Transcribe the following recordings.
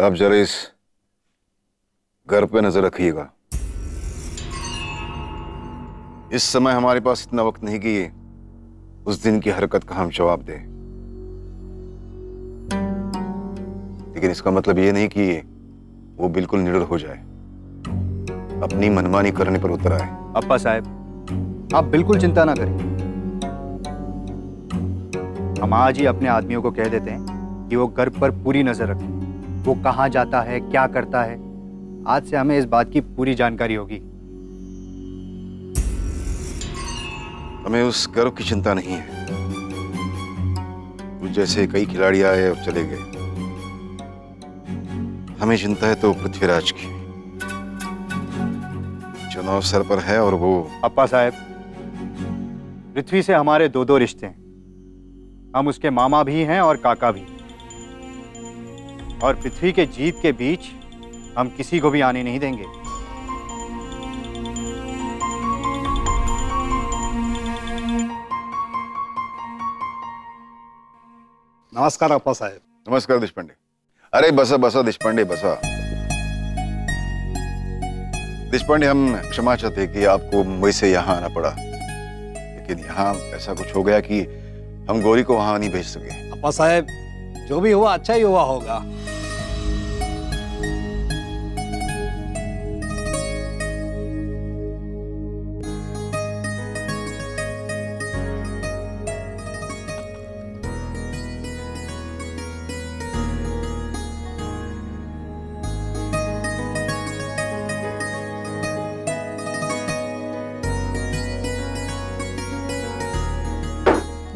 आप जरा इस घर पे नजर रखिएगा। इस समय हमारे पास इतना वक्त नहीं कि उस दिन की हरकत का हम जवाब दें, लेकिन इसका मतलब ये नहीं कि वो बिल्कुल निडर हो जाए, अपनी मनमानी करने पर उतर आए। अप्पा साहब, आप बिल्कुल चिंता ना करें। हम आज ही अपने आदमियों को कह देते हैं कि वो घर पर पूरी नजर रखें। वो कहाँ जाता है, क्या करता है, आज से हमें इस बात की पूरी जानकारी होगी। हमें उस गर्व की चिंता नहीं है। कुछ जैसे कई खिलाड़ी आए और चले गए। हमें चिंता है तो पृथ्वीराज की। चुनाव सर पर है और वो। अप्पा साहब, पृथ्वी से हमारे दो दो रिश्ते हैं। हम उसके मामा भी हैं और काका भी। और पृथ्वी के जीत के बीच हम किसी को भी आने नहीं देंगे। नमस्कार अप्पा साहेब। नमस्कार देशपांडे। अरे बसा बसा देशपांडे, बसा। देशपांडे, हम क्षमा चाहते कि आपको मुंबई से यहाँ आना पड़ा, लेकिन यहाँ ऐसा कुछ हो गया कि हम गौरी को वहां नहीं भेज सके। अप्पा साहेब, जो भी हुआ अच्छा ही हुआ होगा।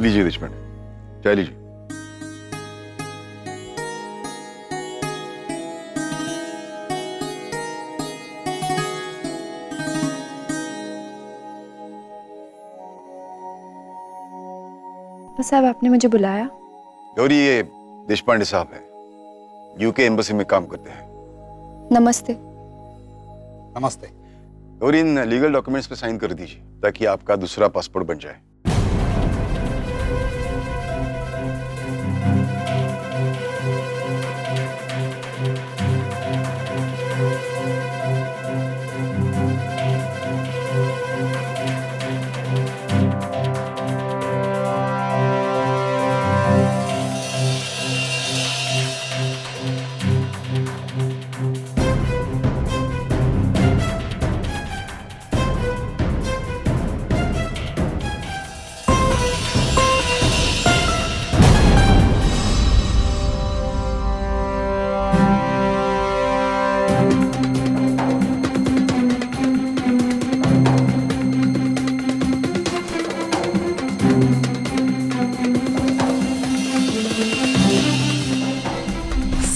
लीजिए देशपांडे, चाय लीजिए। साहब, आपने मुझे बुलाया? गौरी, ये देशपांडे साहब है, यूके एम्बेसी में काम करते हैं। नमस्ते। नमस्ते। गौरी, इन लीगल डॉक्यूमेंट्स पे साइन कर दीजिए ताकि आपका दूसरा पासपोर्ट बन जाए।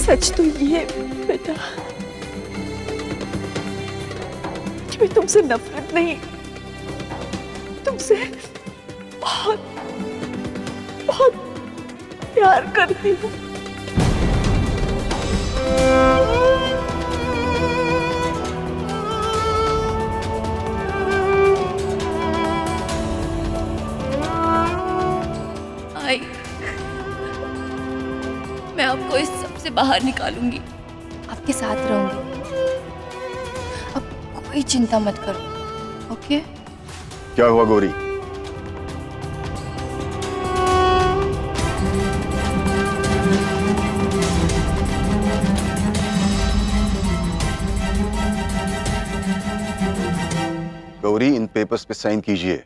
सच तो ये है बेटा कि मैं तुमसे नफरत नहीं, तुमसे बहुत बहुत प्यार करती हूँ। आई, मैं आपको इस से बाहर निकालूंगी, आपके साथ रहूंगी। अब कोई चिंता मत करो, ओके? क्या हुआ गौरी? गौरी, इन पेपर्स पे साइन कीजिए।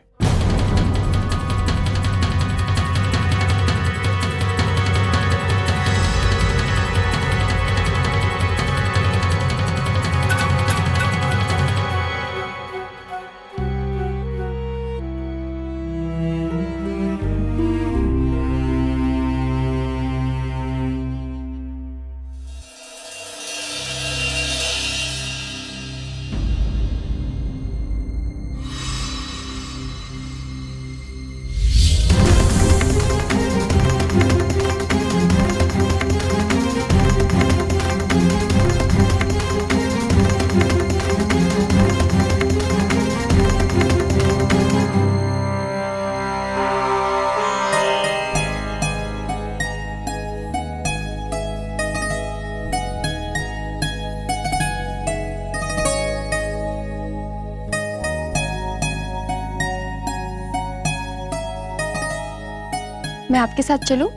मैं आपके साथ चलूं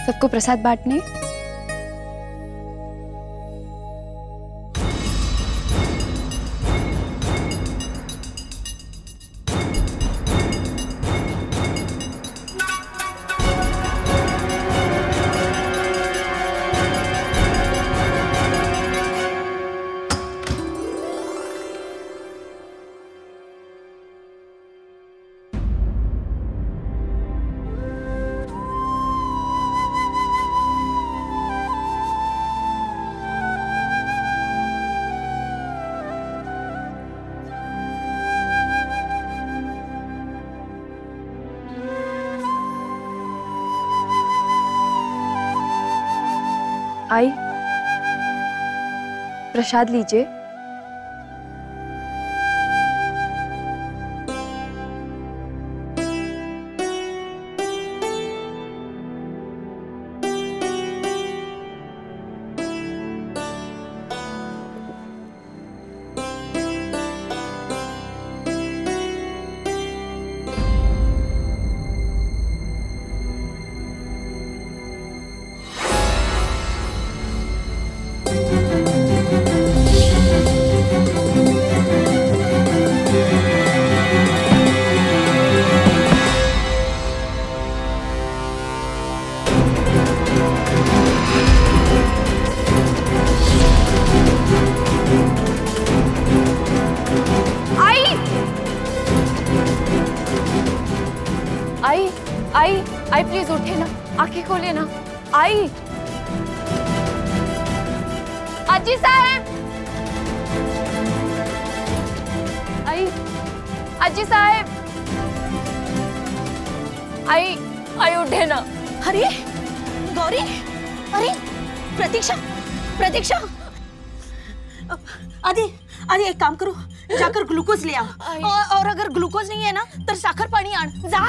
सबको प्रसाद बांटने? आई, प्रसाद लीजिए। आई प्लीज उठे ना, आंखें खोले ना। आई, अजी साहब, आई, अजी साहब, आई उठे ना। अरे गौरी, अरे प्रतीक्षा, प्रतीक्षा। आदि आदि एक काम करो, जाकर ग्लूकोज ले आओ, और अगर ग्लूकोज नहीं है ना तो साखर पानी आन जा।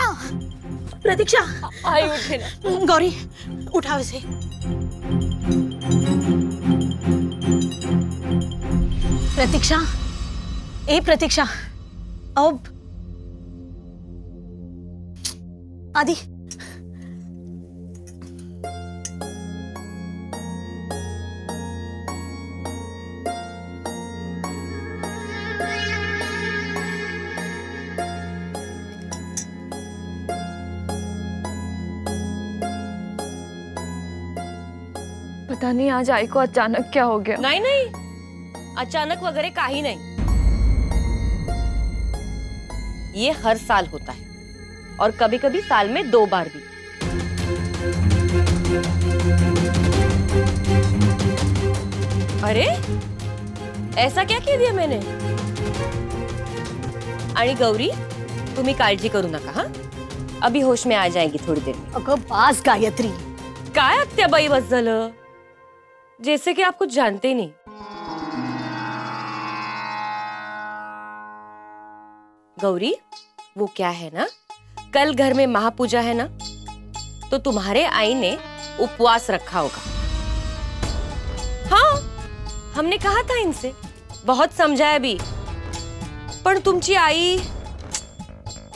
प्रतीक्षा, आई उठे ना। गौरी उठाओ इसे। प्रतीक्षा, ए प्रतीक्षा, अब आदि पता नहीं आज आई को अचानक क्या हो गया। नहीं नहीं, अचानक वगैरह काही नहीं, ये हर साल होता है और कभी कभी साल में 2 बार भी। अरे ऐसा क्या कह दिया मैंने? आणि गौरी, तुम्ही काळजी करू नका हा, अभी होश में आ जाएगी थोड़ी देर में। अगं बास गायत्री, काय आत्याबाई बस झालं, जैसे कि आप कुछ जानते ही नहीं। गौरी, वो क्या है ना, कल घर में महापूजा है ना, तो तुम्हारे आई ने उपवास रखा होगा। हाँ, हमने कहा था इनसे, बहुत समझाया भी, पर तुमची आई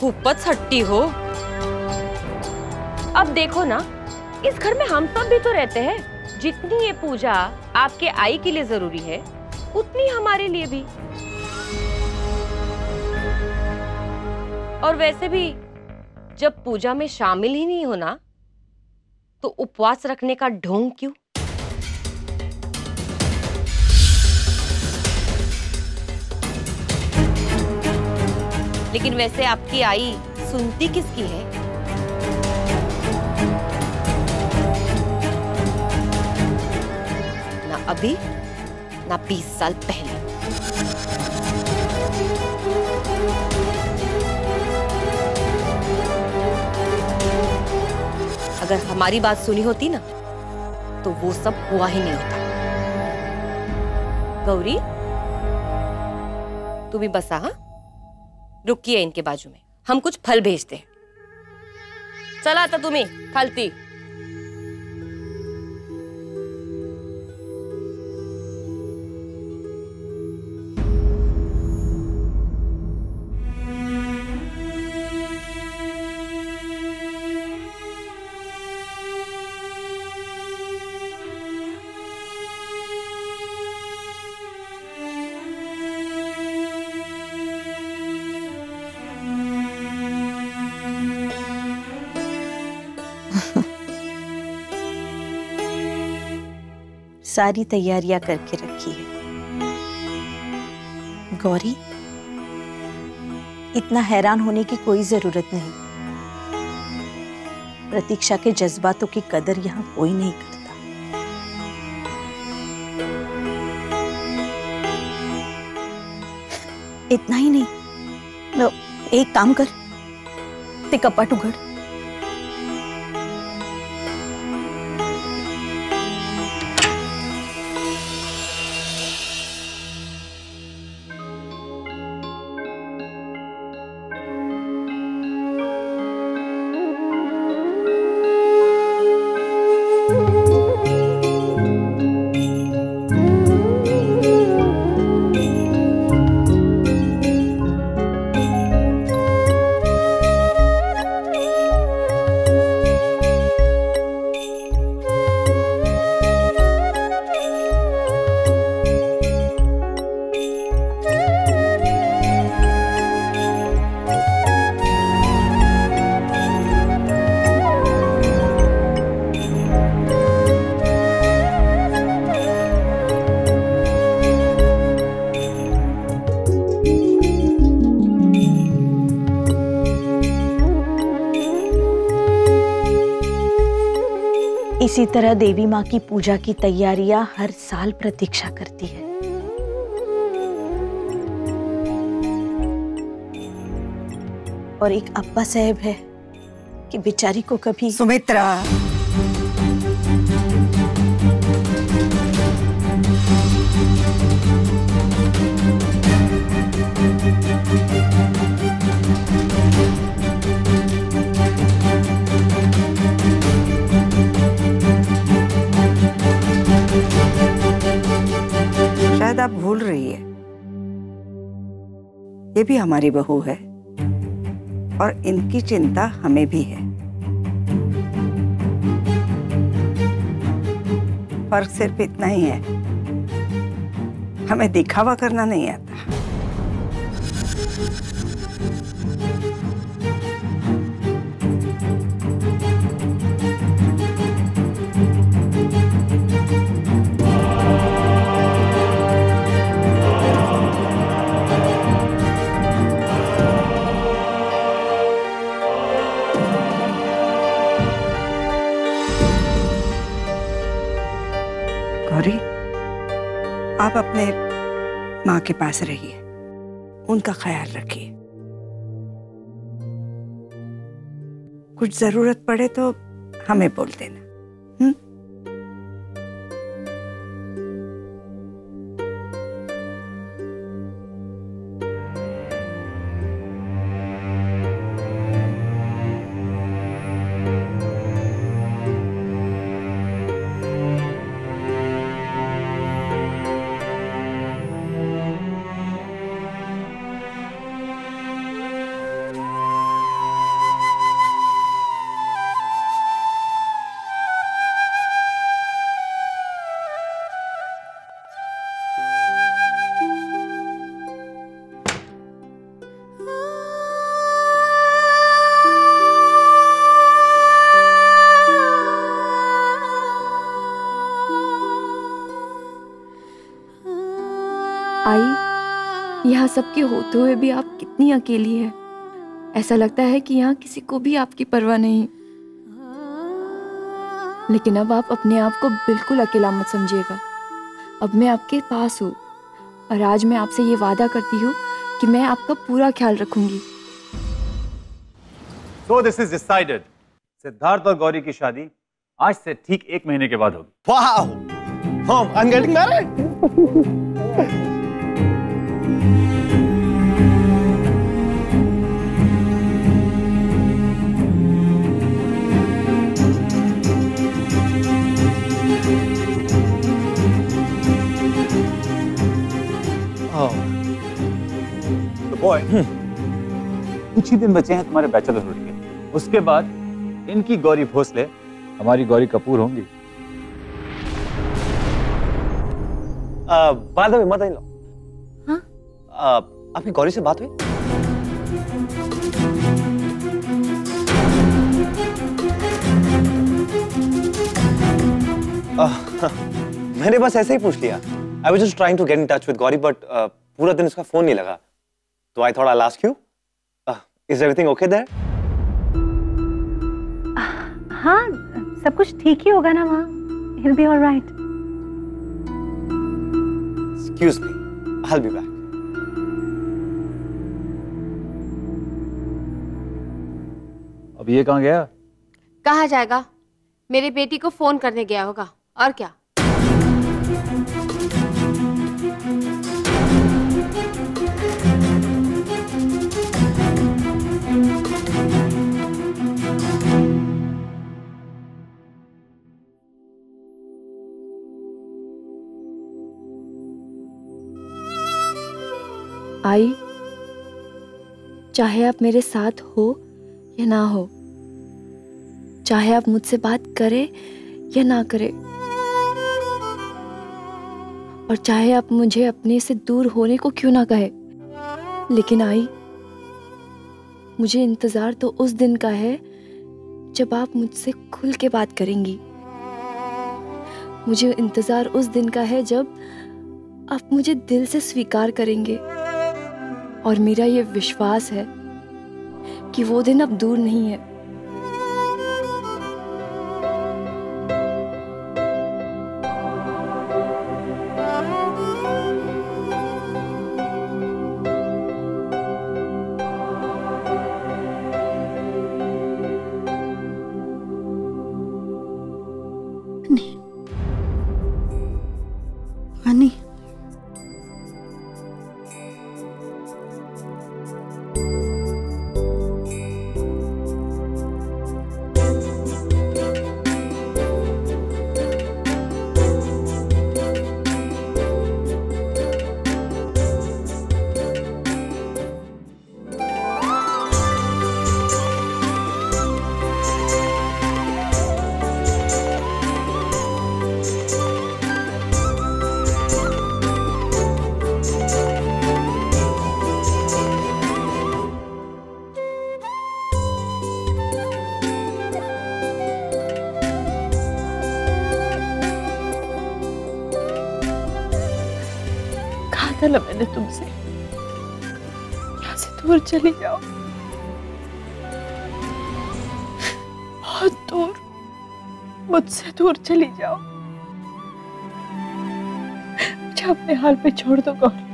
खूपच हट्टी हो। अब देखो ना, इस घर में हम सब भी तो रहते हैं, जितनी ये पूजा आपके आई के लिए जरूरी है उतनी हमारे लिए भी। और वैसे भी जब पूजा में शामिल ही नहीं होना तो उपवास रखने का ढोंग क्यों? लेकिन वैसे आपकी आई सुनती किसकी है? ना अभी ना 20 साल पहले। अगर हमारी बात सुनी होती ना तो वो सब हुआ ही नहीं होता। गौरी, तू भी बसा, हाँ? रुकिए इनके बाजू में, हम कुछ फल भेजते हैं। चला आता तुम्ही खालती। सारी तैयारियां करके रखी है। गौरी, इतना हैरान होने की कोई जरूरत नहीं। प्रतीक्षा के जज्बातों की कदर यहाँ कोई नहीं करता। इतना ही नहीं, लो एक काम कर, ते कपाट उघड। इसी तरह देवी माँ की पूजा की तैयारियां हर साल प्रतीक्षा करती है। और एक अब्बा साहब है कि बेचारी को कभी सुमित्रा, शायद आप भूल रही है, ये भी हमारी बहू है और इनकी चिंता हमें भी है। फर्क सिर्फ इतना ही है, हमें दिखावा करना नहीं आता। गौरी, आप अपने माँ के पास रहिए, उनका ख्याल रखिए। कुछ जरूरत पड़े तो हमें बोल देना। आई, यहाँ सबके होते हुए भी आप कितनी अकेली है। ऐसा लगता है कि यहाँ किसी को भी आपकी परवाह नहीं। लेकिन अब आप अपने आप को बिल्कुल अकेला मत समझिएगा। अब मैं आपके पास हूँ और आज मैं आपसे ये वादा करती हूँ कि मैं आपका पूरा ख्याल रखूंगी। So this is decided. Siddharth और गौरी की शादी आज से ठीक 1 महीने के बाद होगी। Wow! Mom, I'm getting married. Oh. So boy, कुछ ही दिन बचे हैं तुम्हारे बैचलरहुड के। उसके बाद इनकी गौरी भोसले हमारी गौरी कपूर होंगी। By the way, mother-in-law, हाँ? आपकी गौरी से बात हुई? मैंने बस ऐसे ही पूछ लिया। I was just trying to get in touch with Gauri, but पूरा दिन उसका फोन नहीं लगा। तो I thought I'll ask you, is everything okay there? हाँ, सब कुछ ठीक ही होगा ना वहाँ। He'll be all right. Excuse me, I'll be back. अब ये कहाँ गया? कहाँ जाएगा? मेरे बेटी को फोन करने गया होगा, और क्या? आई, चाहे आप मेरे साथ हो या ना हो, चाहे आप मुझसे बात करें या ना करें, और चाहे आप मुझे अपने से दूर होने को क्यों ना कहे, लेकिन आई, मुझे इंतजार तो उस दिन का है जब आप मुझसे खुल के बात करेंगी। मुझे इंतजार उस दिन का है जब आप मुझे दिल से स्वीकार करेंगे। और मेरा ये विश्वास है कि वो दिन अब दूर नहीं है। पानी। था ना मैंने तुमसे, यहाँ से दूर चली जाओ, बहुत दूर, मुझसे दूर चली जाओ, मुझे अपने हाल पे छोड़ दो Gauri.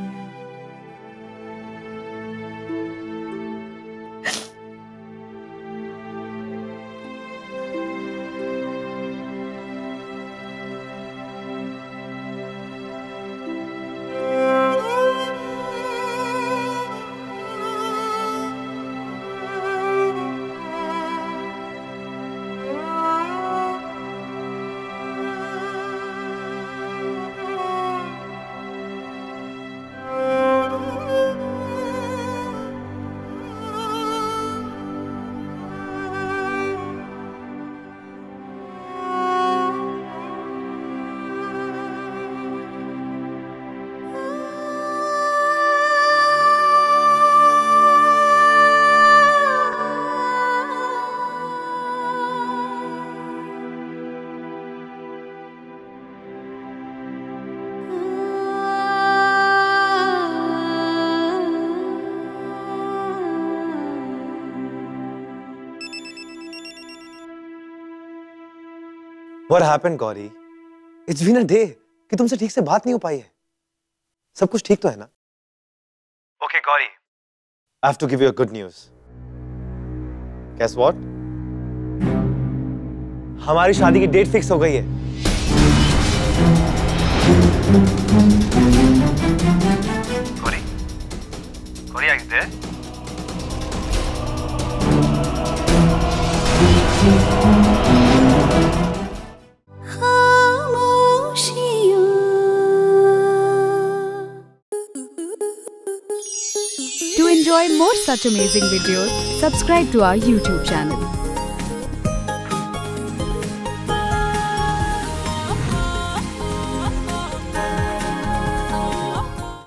What happened, Gauri? It's been a day कि तुमसे ठीक से बात नहीं हो पाई है। सब कुछ ठीक तो है ना? Okay, Gauri. I have to give you a good news. Guess what? हमारी शादी की डेट फिक्स हो गई है। Gauri, Gauri, are you there? To enjoy more such amazing videos, subscribe to our YouTube channel.